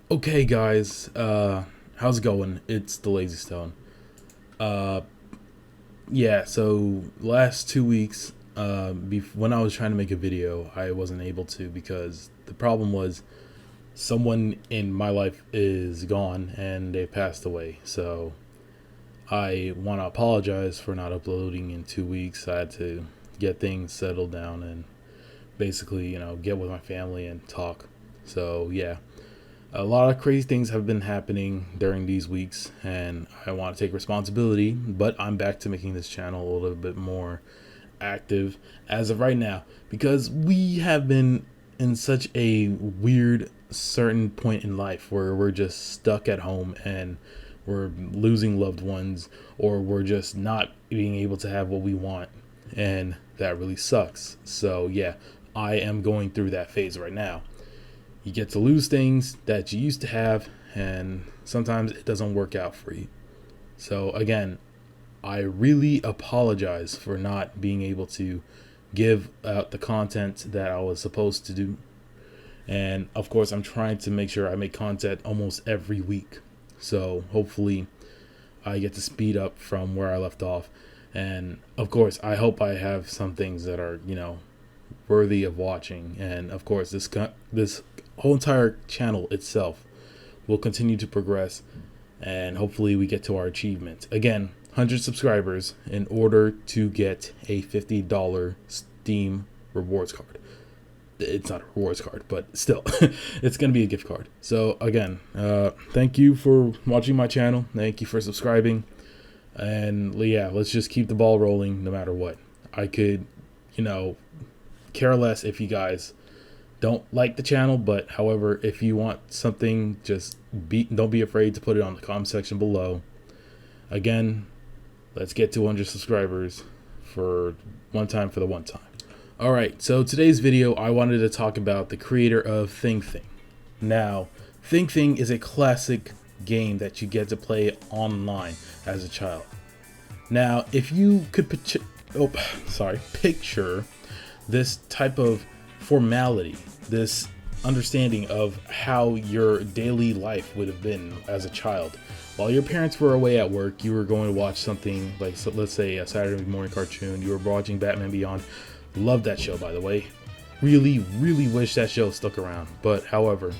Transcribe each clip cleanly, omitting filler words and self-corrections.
Okay, guys, how's it going? It's the Lazy Stone. Uh, yeah, so last 2 weeks, when I was trying to make a video, I wasn't able to because the problem was someone in my life is gone and they passed away. So I want to apologize for not uploading in 2 weeks. I had to get things settled down and basically, get with my family and talk. So yeah. A lot of crazy things have been happening during these weeks, and I want to take responsibility, but I'm back to making this channel a little bit more active as of right now because we have been in such a weird certain point in life where we're just stuck at home and we're losing loved ones, or we're just not being able to have what we want, and that really sucks. So yeah, I am going through that phase right now. You get to lose things that you used to have, and sometimes it doesn't work out for you. So again, I really apologize for not being able to give out the content that I was supposed to do. And of course, I'm trying to make sure I make content almost every week. So hopefully I get to speed up from where I left off. And of course, I hope I have some things that are, worthy of watching. And of course, this whole entire channel itself will continue to progress, and hopefully we get to our achievement. Again, 100 subscribers in order to get a $50 Steam rewards card. It's not a rewards card, but still, it's going to be a gift card. So again, thank you for watching my channel. Thank you for subscribing. And yeah, let's just keep the ball rolling no matter what. I could, care less if you guys don't like the channel, but however, if you want something, don't be afraid to put it on the comment section below. Again, let's get to 100 subscribers for one time. Alright, so today's video I wanted to talk about the creator of Thing Thing. Now, Thing Thing is a classic game that you get to play online as a child. Now, if you could picture this type of formality, this understanding of how your daily life would have been as a child. While your parents were away at work, you were going to watch something like, so let's say, a Saturday morning cartoon. You were watching Batman Beyond. Love that show, by the way. Really, really wish that show stuck around. But however,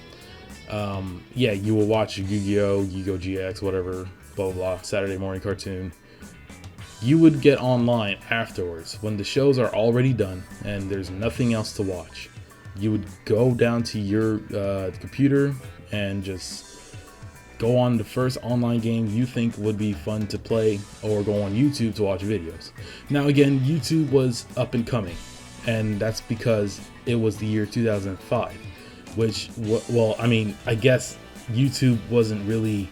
yeah, you will watch Yu-Gi-Oh, Yu-Gi-Oh GX, whatever, blah, blah, blah, Saturday morning cartoon. You would get online afterwards when the shows are already done and there's nothing else to watch. You would go down to your computer and just go on the first online game you think would be fun to play, or go on YouTube to watch videos. Now again, YouTube was up and coming, and that's because it was the year 2005, which, well, I mean, I guess YouTube wasn't really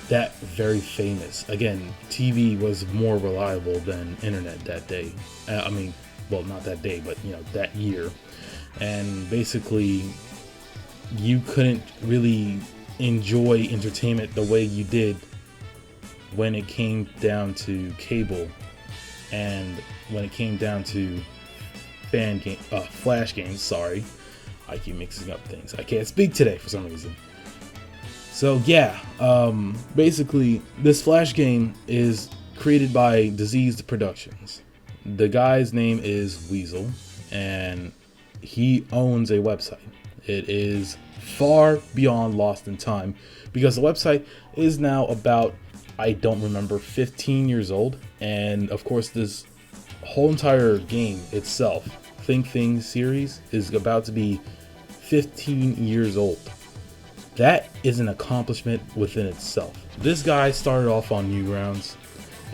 that very famous. Again, TV was more reliable than internet that day. I mean, well, not that day, but that year. And basically, you couldn't really enjoy entertainment the way you did when it came down to cable, and when it came down to flash games. Sorry, I keep mixing up things. I can't speak today for some reason. So yeah, basically this Flash game is created by Diseased Productions. The guy's name is Weasel, and he owns a website. It is far beyond lost in time because the website is now about, I don't remember, 15 years old. And of course, this whole entire game itself, Think Thing series, is about to be 15 years old. That is an accomplishment within itself. This guy started off on Newgrounds,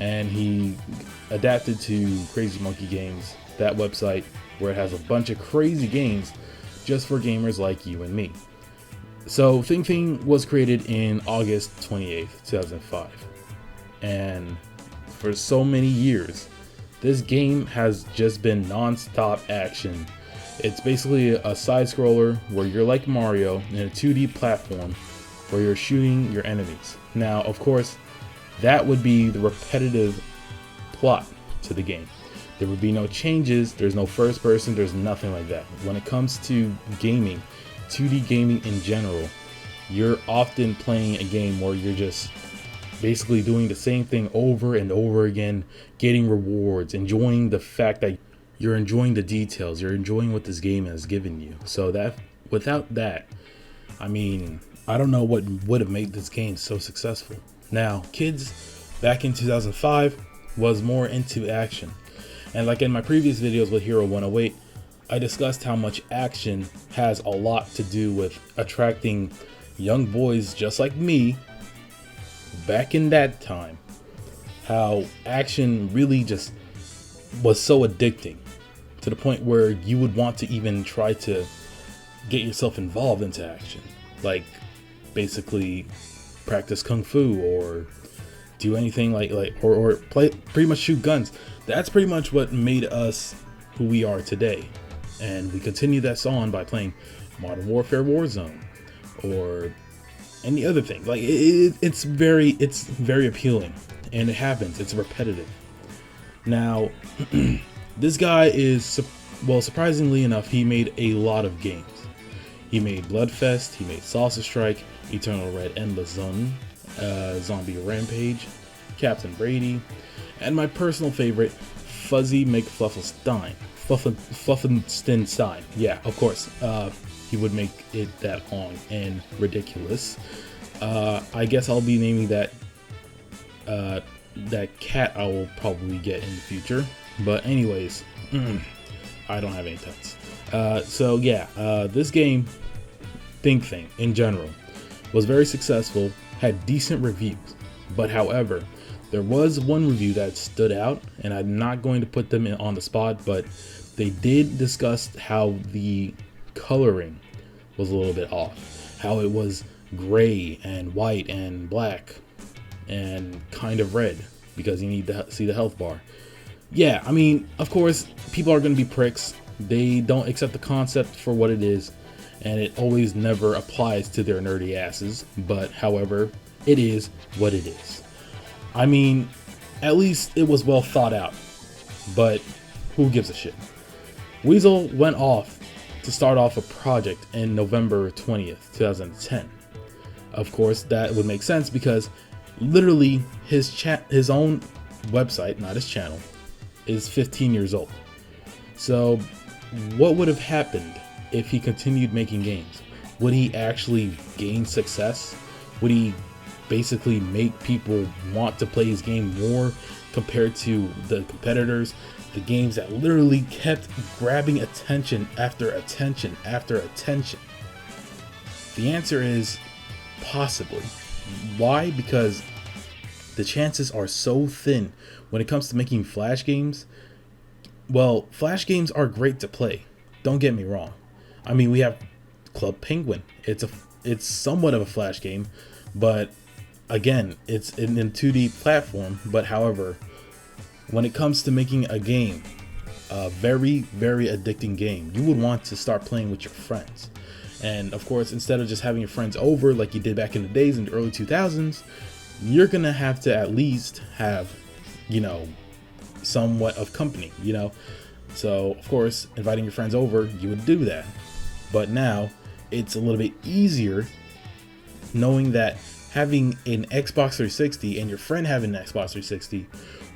and he adapted to Crazy Monkey Games, that website where it has a bunch of crazy games just for gamers like you and me. So Thing Thing was created in August 28th, 2005. And for so many years, this game has just been non-stop action. It's basically a side scroller where you're like Mario in a 2D platform where you're shooting your enemies. Now, of course, that would be the repetitive plot to the game. There would be no changes, there's no first person, there's nothing like that. When it comes to gaming, 2D gaming in general, you're often playing a game where you're just basically doing the same thing over and over again, getting rewards, enjoying the fact that you're enjoying the details, you're enjoying what this game has given you. So that without that, I mean, I don't know what would have made this game so successful. Now, kids back in 2005 was more into action. And like in my previous videos with Hero 108, I discussed how much action has a lot to do with attracting young boys just like me back in that time. How action really just was so addicting to the point where you would want to even try to get yourself involved into action. Like basically practice kung fu or do anything or play, pretty much shoot guns. That's pretty much what made us who we are today. And we continue that on by playing Modern Warfare Warzone or any other thing. Like it's very appealing, and it happens. It's repetitive. Now, this guy is, well, surprisingly enough, he made a lot of games. He made Bloodfest, he made Salsa Strike, Eternal Red Endless Zone, Zombie Rampage, Captain Brady, and my personal favorite, Fuzzy McFluffenstein. Fluffenstein. Yeah, of course. He would make it that long and ridiculous. I guess I'll be naming that cat I will probably get in the future. But anyways, I don't have any pets. So yeah, this game, Think Thing in general, was very successful, had decent reviews. But however, there was one review that stood out, and I'm not going to put them in on the spot, but they did discuss how the coloring was a little bit off, how it was gray and white and black and kind of red because you need to see the health bar. Yeah, I mean, of course, people are going to be pricks. They don't accept the concept for what it is, and it always never applies to their nerdy asses. But however, it is what it is. I mean, at least it was well thought out, but who gives a shit? Weasel went off to start off a project in November 20th, 2010. Of course, that would make sense because literally his own website, not his channel, is 15 years old. So what would have happened if he continued making games? Would he actually gain success? Would he basically make people want to play his game more compared to the competitors, the games that literally kept grabbing attention after attention after attention? The answer is possibly. Why? Because the chances are so thin when it comes to making Flash games. Well, Flash games are great to play, don't get me wrong. I mean, we have Club Penguin. It's somewhat of a Flash game, but again, it's in a 2D platform. But however, when it comes to making a game, a very, very addicting game, you would want to start playing with your friends. And of course, instead of just having your friends over like you did back in the days in the early 2000s, you're gonna have to at least have, somewhat of company, So of course, inviting your friends over, you would do that. But now it's a little bit easier knowing that having an Xbox 360 and your friend having an Xbox 360,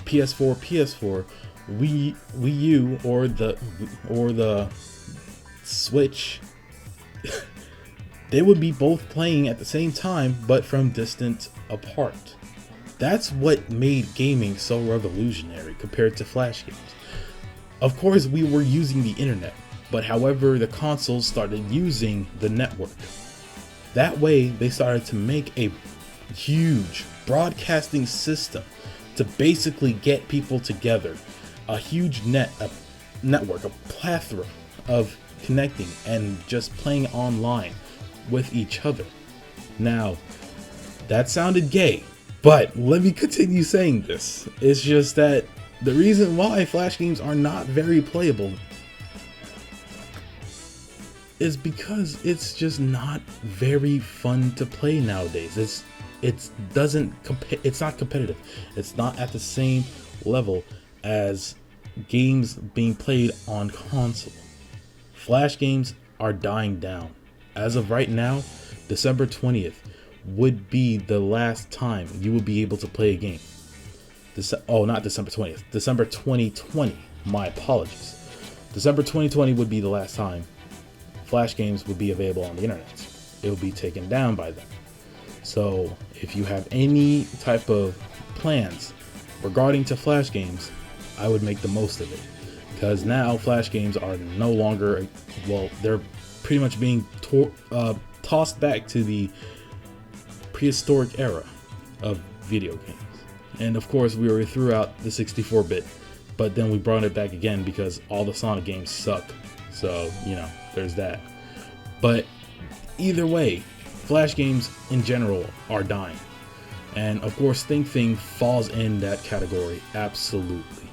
PS4, Wii U, or the Switch, they would be both playing at the same time, but from distance apart. That's what made gaming so revolutionary compared to Flash games. Of course, we were using the internet, but however, the consoles started using the network. That way, they started to make a huge broadcasting system to basically get people together. A huge network, a plethora of connecting and just playing online with each other. Now, that sounded gay, but let me continue saying this. It's just that the reason why Flash games are not very playable is because it's just not very fun to play nowadays. It's not competitive. It's not at the same level as games being played on console. Flash games are dying down. as of right now, December 20th would be the last time you will be able to play a game. Not December 20th, December 2020. My apologies. December 2020 would be the last time Flash games would be available on the internet. It will be taken down by then. So if you have any type of plans regarding to Flash games, I would make the most of it, because now Flash games are no longer, well, they're pretty much being tossed back to the prehistoric era of video games. And of course, we already threw out the 64-bit, but then we brought it back again because all the Sonic games suck. So, there's that. But either way, Flash games in general are dying. And of course, Thing falls in that category, absolutely.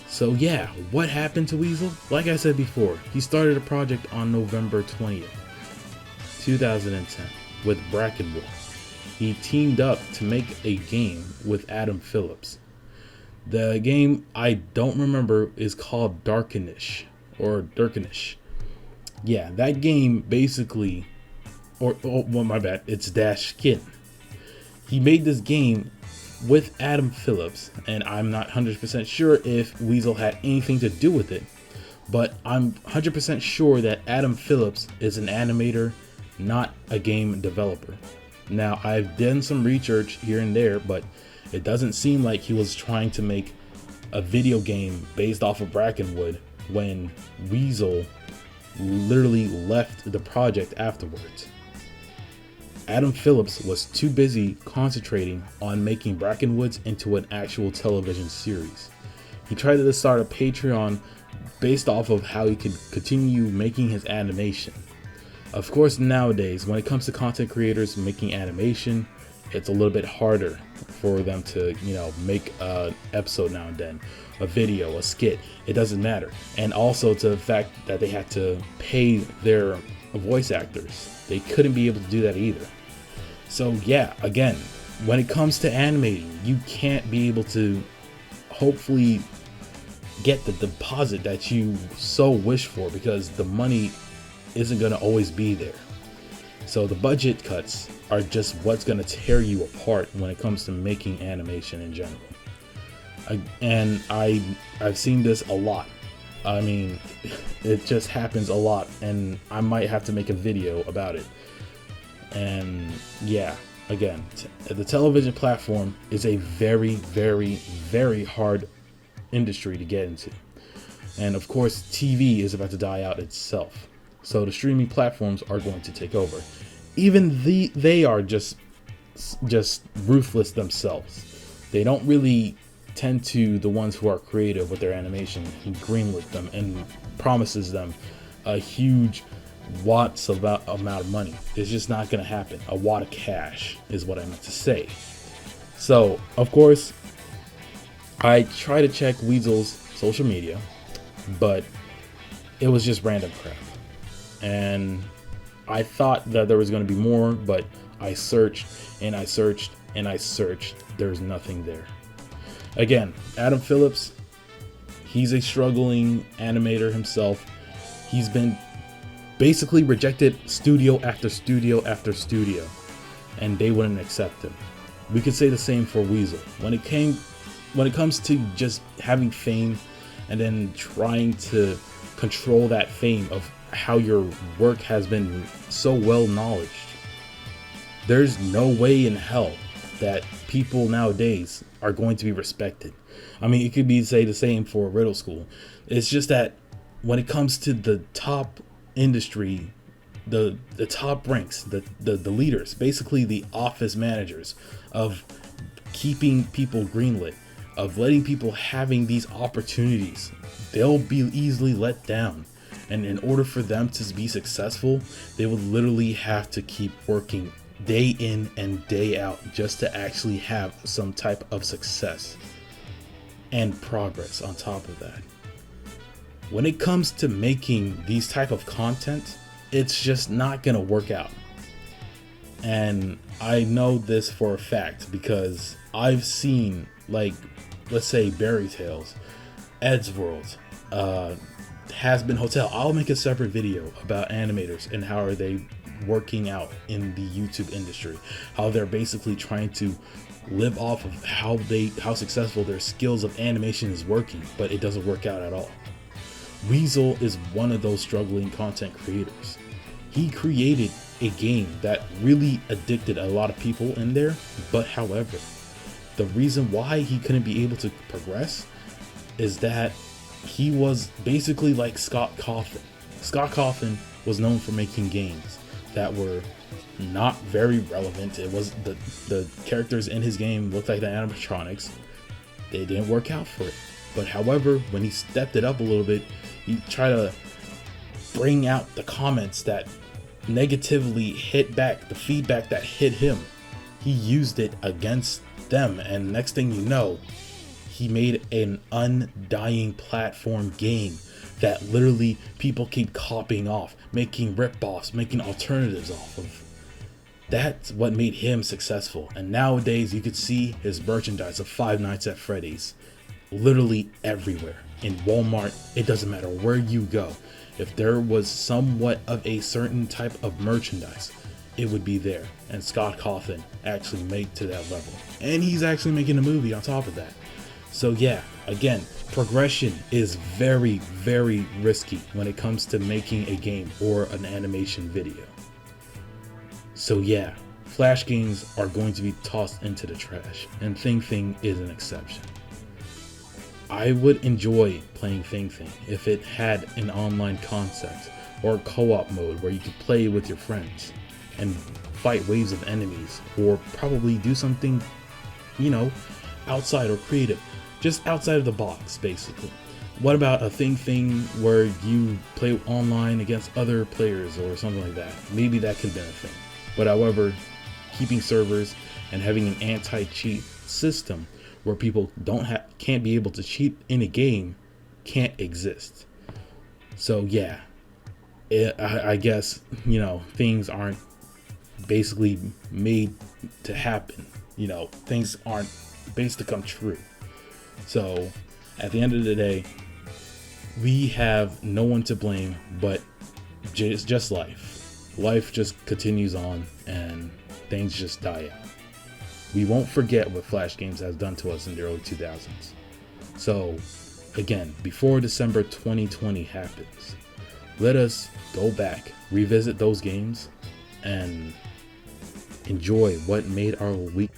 So yeah, what happened to Weasel? Like I said before, he started a project on November 20th, 2010 with Brackenwood. He teamed up to make a game with Adam Phillips. The game, I don't remember, is called Darkinish. Yeah, that game basically, my bad, it's Dash Skin. He made this game with Adam Phillips, and I'm not 100% sure if Weasel had anything to do with it, but I'm 100% sure that Adam Phillips is an animator, not a game developer. Now, I've done some research here and there, but it doesn't seem like he was trying to make a video game based off of Brackenwood when Weasel literally left the project afterwards. Adam Phillips was too busy concentrating on making Brackenwoods into an actual television series. He tried to start a Patreon based off of how he could continue making his animation. Of course, nowadays, when it comes to content creators making animation, it's a little bit harder for them to, make an episode now and then, a video, a skit, it doesn't matter. And also to the fact that they had to pay their voice actors. They couldn't be able to do that either. So yeah, again, when it comes to animating, you can't be able to hopefully get the deposit that you so wish for, because the money isn't going to always be there. So the budget cuts are just what's going to tear you apart when it comes to making animation in general. I've seen this a lot. I mean, it just happens a lot, and I might have to make a video about it. And yeah, again, the television platform is a very, very, very hard industry to get into. And of course, TV is about to die out itself. So the streaming platforms are going to take over. Even they are just ruthless themselves. They don't really tend to the ones who are creative with their animation and greenlit them and promises them a huge amount of money. It's just not going to happen. A wad of cash is what I meant to say. So, of course, I try to check Weasel's social media, but it was just random crap. And I thought that there was going to be more, but I searched and I searched and I searched. There's nothing there. Again, Adam Phillips, he's a struggling animator himself. He's been basically rejected studio after studio after studio, and they wouldn't accept him. We could say the same for Weasel. When it comes to just having fame and then trying to control that fame of how your work has been so well knowledged, there's no way in hell that people nowadays are going to be respected. I mean, it could be say the same for Riddle School. It's just that when it comes to the top industry, the top ranks, the leaders, basically the office managers of keeping people greenlit, of letting people having these opportunities, they'll be easily let down. And in order for them to be successful, they would literally have to keep working day in and day out just to actually have some type of success and progress on top of that. When it comes to making these type of content, it's just not gonna work out. And I know this for a fact because I've seen, like, let's say Berry Tales, Ed's World, Has Been Hotel. I'll make a separate video about animators and how are they working out in the YouTube industry, how they're basically trying to live off of how successful their skills of animation is working, but it doesn't work out at all. Weasel is one of those struggling content creators. He created a game that really addicted a lot of people in there, but however, the reason why he couldn't be able to progress is that he was basically like Scott Cawthon. Scott Cawthon was known for making games that were not very relevant. It was the characters in his game looked like the animatronics. They didn't work out for it. But however, when he stepped it up a little bit, he tried to bring out the comments that negatively hit back, the feedback that hit him. He used it against them, and next thing you know, he made an undying platform game that literally people keep copying off, making rip-offs, making alternatives off of. That's what made him successful. And nowadays you could see his merchandise of Five Nights at Freddy's literally everywhere. In Walmart, it doesn't matter where you go. If there was somewhat of a certain type of merchandise, it would be there. And Scott Cawthon actually made to that level. And he's actually making a movie on top of that. So yeah, again, progression is very, very risky when it comes to making a game or an animation video. So yeah, Flash games are going to be tossed into the trash, and Thing is an exception. I would enjoy playing Thing if it had an online concept or a co-op mode where you could play with your friends and fight waves of enemies, or probably do something, outside or creative, just outside of the box, basically. What about a Thing where you play online against other players or something like that? Maybe that could be a thing. But however, keeping servers and having an anti-cheat system where people can't be able to cheat in a game can't exist. So yeah, I guess things aren't basically made to happen. Things aren't based to come true. So at the end of the day, we have no one to blame but just life. Life just continues on and things just die out. We won't forget what Flash games has done to us in the early 2000s. So again, before December 2020 happens, let us go back, revisit those games, and enjoy what made our week